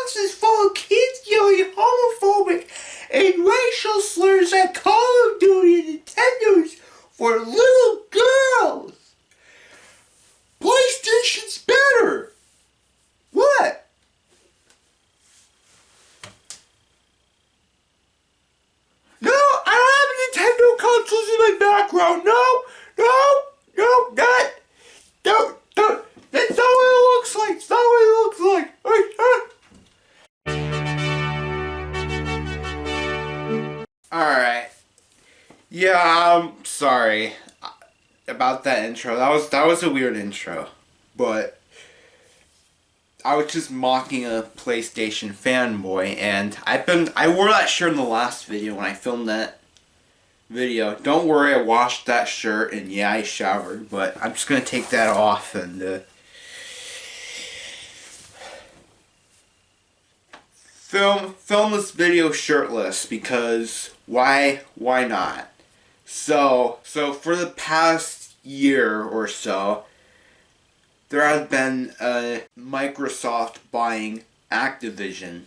Xbox is full of kids yelling homophobic and racial slurs at Call of Duty and Nintendo's for little girls. PlayStation's better. What? No, I don't have Nintendo consoles in my background. No. That's not what it looks like. It's not what it looks like. Alright. Yeah, I'm sorry about that intro. That was a weird intro. But I was just mocking a PlayStation fanboy, and I wore that shirt in the last video when I filmed that video. Don't worry, I washed that shirt, and yeah, I showered, but I'm just gonna take that off and film this video shirtless, because why not? So for the past year or so, there has been Microsoft buying Activision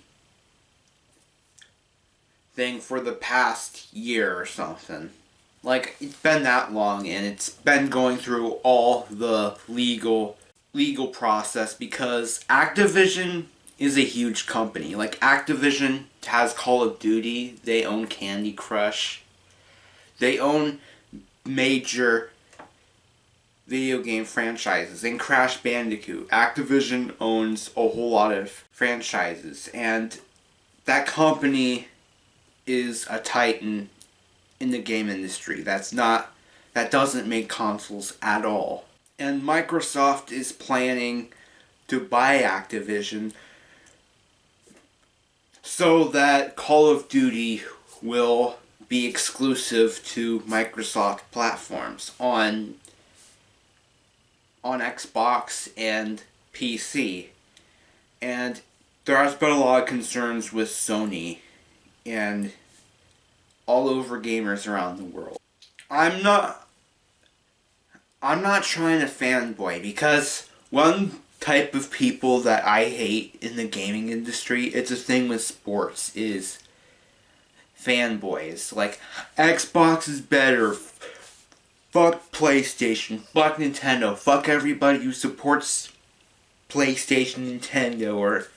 thing for the past year or something. Like, it's been that long, and it's been going through all the legal process, because Activision is a huge company. Like, Activision has Call of Duty, they own Candy Crush, they own major video game franchises, and Crash Bandicoot. Activision owns a whole lot of franchises, and that company is a titan in the game industry. That doesn't make consoles at all. And Microsoft is planning to buy Activision so that Call of Duty will be exclusive to Microsoft platforms on Xbox and PC. And there has been a lot of concerns with Sony and all over gamers around the world. I'm not trying to fanboy, because one type of people that I hate in the gaming industry, it's a thing with sports, is fanboys. Like, Xbox is better, fuck PlayStation, fuck Nintendo, fuck everybody who supports PlayStation, Nintendo, or...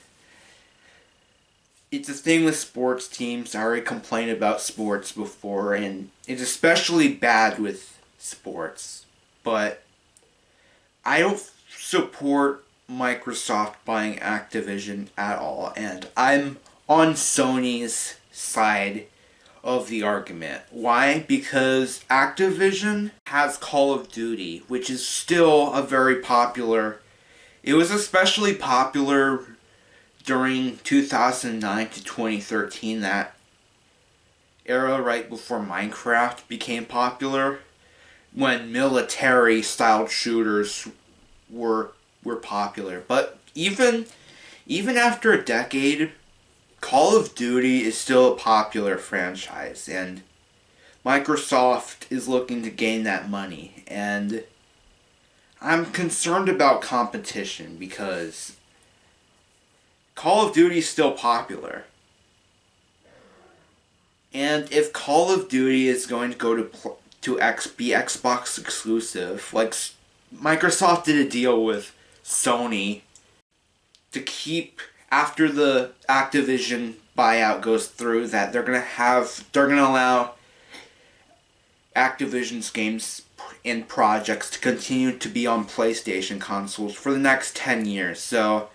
It's a thing with sports teams. I already complained about sports before, and it's especially bad with sports. But I don't support Microsoft buying Activision at all, and I'm on Sony's side of the argument. Why? Because Activision has Call of Duty, which is still a very popular... It was especially popular during 2009 to 2013, that era right before Minecraft became popular, when military-styled shooters were popular. But even after a decade, Call of Duty is still a popular franchise, and Microsoft is looking to gain that money. And I'm concerned about competition, because Call of Duty is still popular. And if Call of Duty is going to go be Xbox exclusive, like Microsoft did a deal with Sony to keep, after the Activision buyout goes through, that they're gonna allow Activision's games and projects to continue to be on PlayStation consoles for the next 10 years. So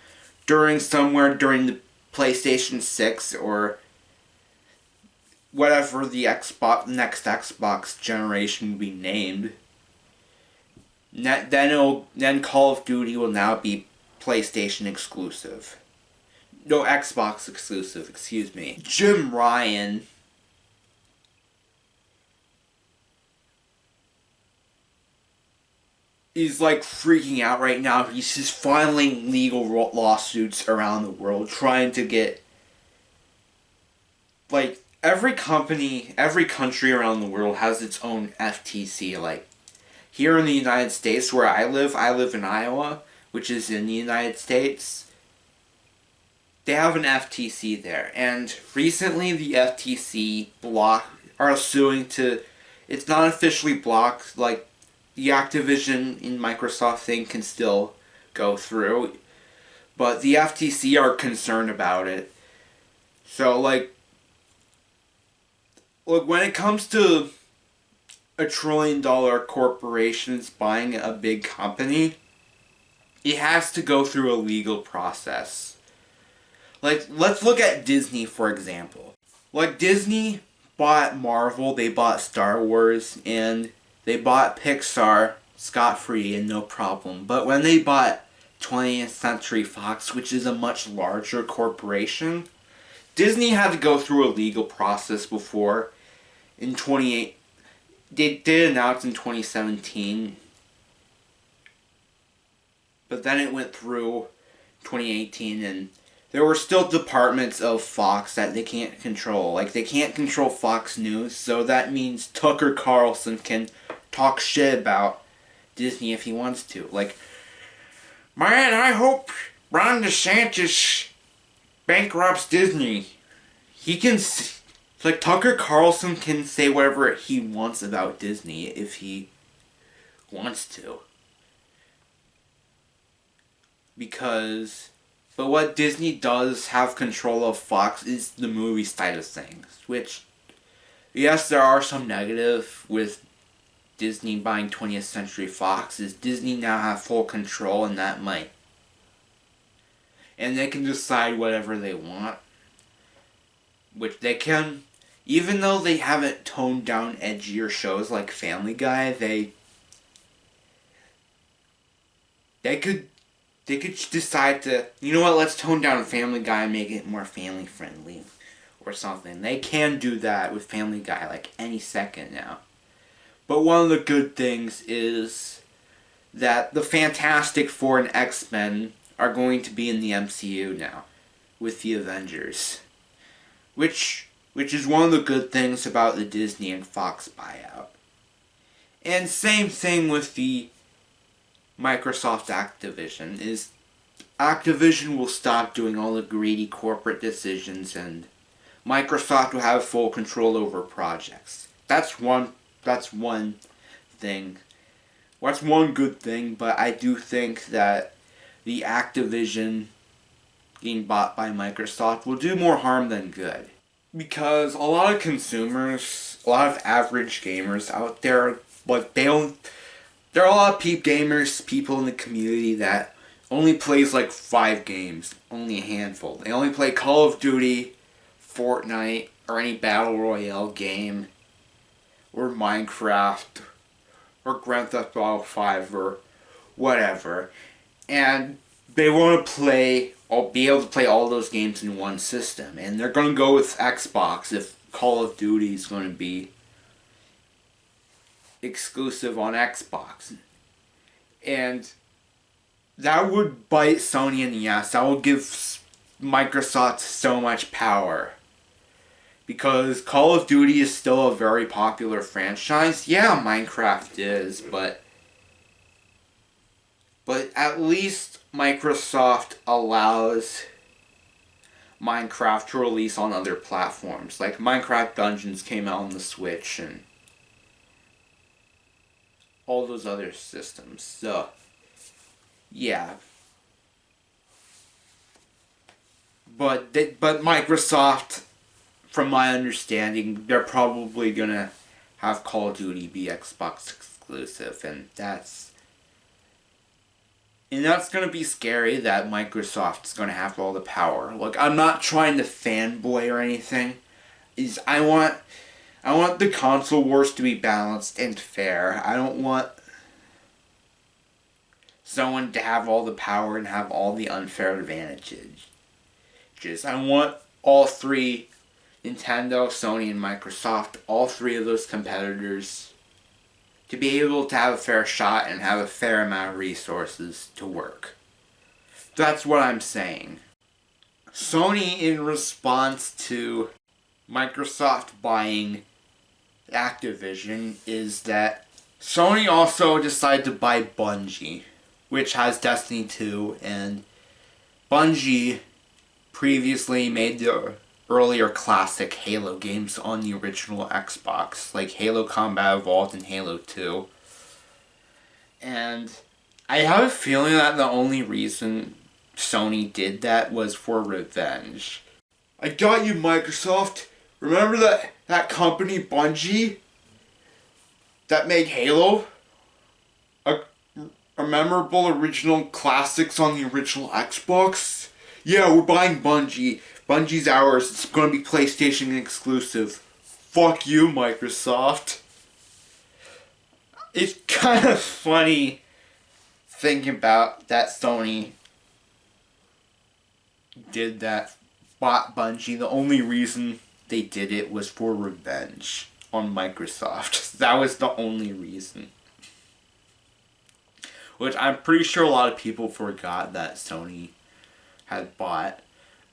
during the PlayStation 6 or whatever the next Xbox generation will be named, then Call of Duty will now be PlayStation exclusive. No, Xbox exclusive, excuse me. Jim Ryan is like freaking out right now. He's just filing legal lawsuits around the world, trying to get, like, every country around the world has its own FTC. Like, here in the United States, where I live in Iowa, which is in the United States, they have an FTC there, and recently the FTC are suing to. It's not officially blocked. Like the Activision and Microsoft thing can still go through, but the FTC are concerned about it. So look, when it comes to $1 trillion corporations buying a big company, it has to go through a legal process. Like, let's look at Disney, for example. Like, Disney bought Marvel, they bought Star Wars, and they bought Pixar scot-free and no problem. But when they bought 20th Century Fox, which is a much larger corporation, Disney had to go through a legal process before. In 28, they did announce in 2017, but then it went through 2018, and there were still departments of Fox that they can't control. Like, they can't control Fox News, so that means Tucker Carlson can talk shit about Disney if he wants to. Like, man, I hope Ron DeSantis bankrupts Disney. He can... Like, Tucker Carlson can say whatever he wants about Disney if he wants to. But what Disney does have control of Fox is the movie side of things. Which, yes, there are some negative with Disney buying 20th Century Fox. Is Disney now have full control, and that might... And they can decide whatever they want. Which they can... Even though they haven't toned down edgier shows like Family Guy, they could decide to, you know what, let's tone down Family Guy and make it more family friendly or something. They can do that with Family Guy like any second now. But one of the good things is that the Fantastic Four and X-Men are going to be in the MCU now with the Avengers. Which is one of the good things about the Disney and Fox buyout. And same thing with the Microsoft Activision, is Activision will stop doing all the greedy corporate decisions and Microsoft will have full control over projects. That's one thing. That's one good thing, but I do think that the Activision being bought by Microsoft will do more harm than good. Because a lot of consumers, a lot of average gamers out there, like there are a lot of gamers, people in the community that only plays like 5 games, only a handful. They only play Call of Duty, Fortnite, or any Battle Royale game, or Minecraft, or Grand Theft Auto 5, or whatever. And they want to be able to play all those games in one system. And they're going to go with Xbox if Call of Duty is going to be exclusive on Xbox. And that would bite Sony in the ass. That would give Microsoft so much power. Because Call of Duty is still a very popular franchise. Yeah, Minecraft is, but at least Microsoft allows Minecraft to release on other platforms. Like Minecraft Dungeons came out on the Switch and all those other systems. So, yeah. But Microsoft, from my understanding, they're probably gonna have Call of Duty be Xbox exclusive, and that's going to be scary that Microsoft's going to have all the power. Look, I'm not trying to fanboy or anything. I want the console wars to be balanced and fair. I don't want someone to have all the power and have all the unfair advantages. I want all three, Nintendo, Sony, and Microsoft, all three of those competitors to be able to have a fair shot and have a fair amount of resources to work. That's what I'm saying. Sony, in response to Microsoft buying Activision, is that Sony also decided to buy Bungie, which has Destiny 2, and Bungie previously made the earlier classic Halo games on the original Xbox, like Halo Combat Evolved and Halo 2. And I have a feeling that the only reason Sony did that was for revenge. I got you, Microsoft. Remember that company, Bungie, that made Halo? A, a memorable original classics on the original Xbox? Yeah, we're buying Bungie. Bungie's ours. It's going to be PlayStation exclusive. Fuck you, Microsoft. It's kind of funny thinking about that Sony did that, bought Bungie. The only reason they did it was for revenge on Microsoft. That was the only reason. Which I'm pretty sure a lot of people forgot that Sony had bought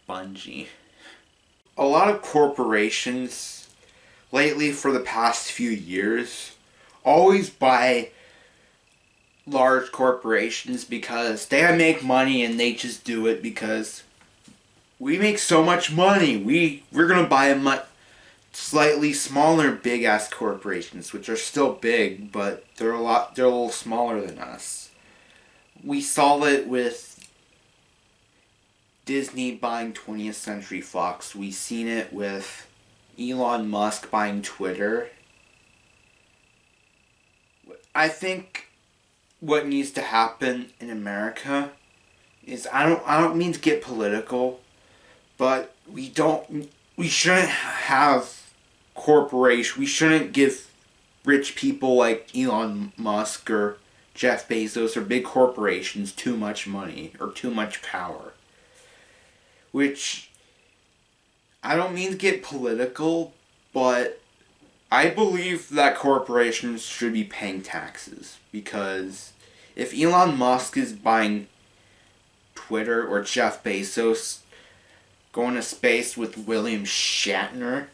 Bungie. A lot of corporations lately, for the past few years, always buy large corporations because they make money, and they just do it because we make so much money. We're gonna buy a slightly smaller big ass corporations, which are still big, but they're a little smaller than us. We saw it with Disney buying 20th Century Fox. We've seen it with Elon Musk buying Twitter. I think what needs to happen in America is, I don't mean to get political, but we shouldn't have corporations. We shouldn't give rich people like Elon Musk or Jeff Bezos or big corporations too much money or too much power. Which, I don't mean to get political, but I believe that corporations should be paying taxes. Because if Elon Musk is buying Twitter, or Jeff Bezos going to space with William Shatner,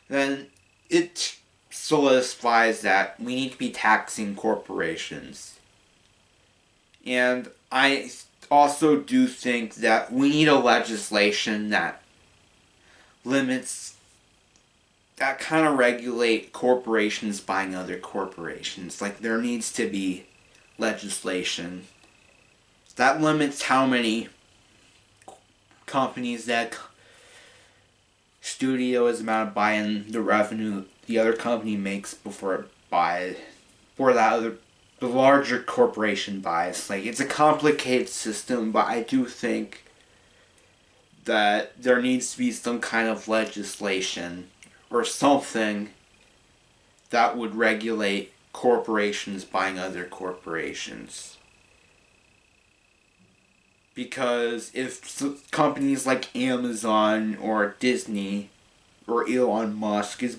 then it solidifies that we need to be taxing corporations. And I also do think that we need a legislation that kind of regulate corporations buying other corporations. Like, there needs to be legislation that limits how many companies that studio is about buying the revenue the other company makes before the larger corporation buys. Like, it's a complicated system, but I do think that there needs to be some kind of legislation or something that would regulate corporations buying other corporations. Because if companies like Amazon or Disney or Elon Musk is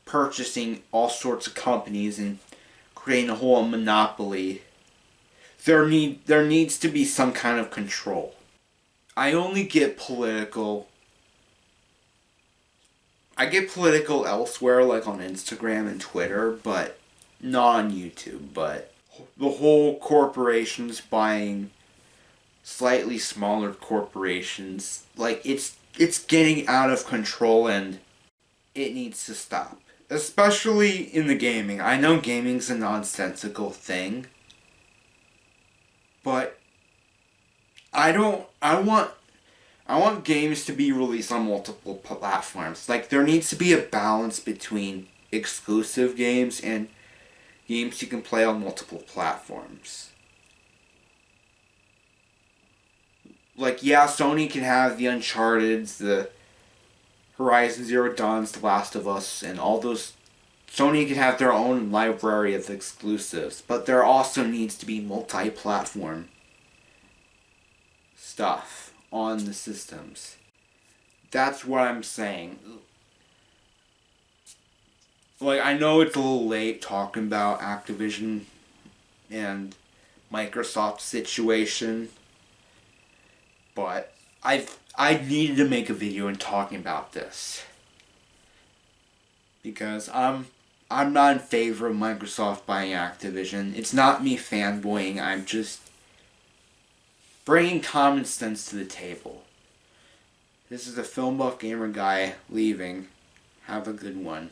purchasing all sorts of companies and creating a whole monopoly, there needs to be some kind of control. I only get political. I get political elsewhere, like on Instagram and Twitter, but not on YouTube. But the whole corporations buying slightly smaller corporations, like, it's getting out of control, and it needs to stop. Especially in the gaming. I know gaming's a nonsensical thing, but I want games to be released on multiple platforms. Like, there needs to be a balance between exclusive games and games you can play on multiple platforms. Like, yeah, Sony can have the Uncharted's, the Horizon Zero Dawn's, The Last of Us, and all those. Sony can have their own library of exclusives, but there also needs to be multi-platform stuff on the systems. That's what I'm saying. Like, I know it's a little late talking about Activision and Microsoft situation, but I needed to make a video and talking about this. Because I'm not in favor of Microsoft buying Activision. It's not me fanboying, bringing common sense to the table. This is the Film Buff Gamer Guy leaving. Have a good one.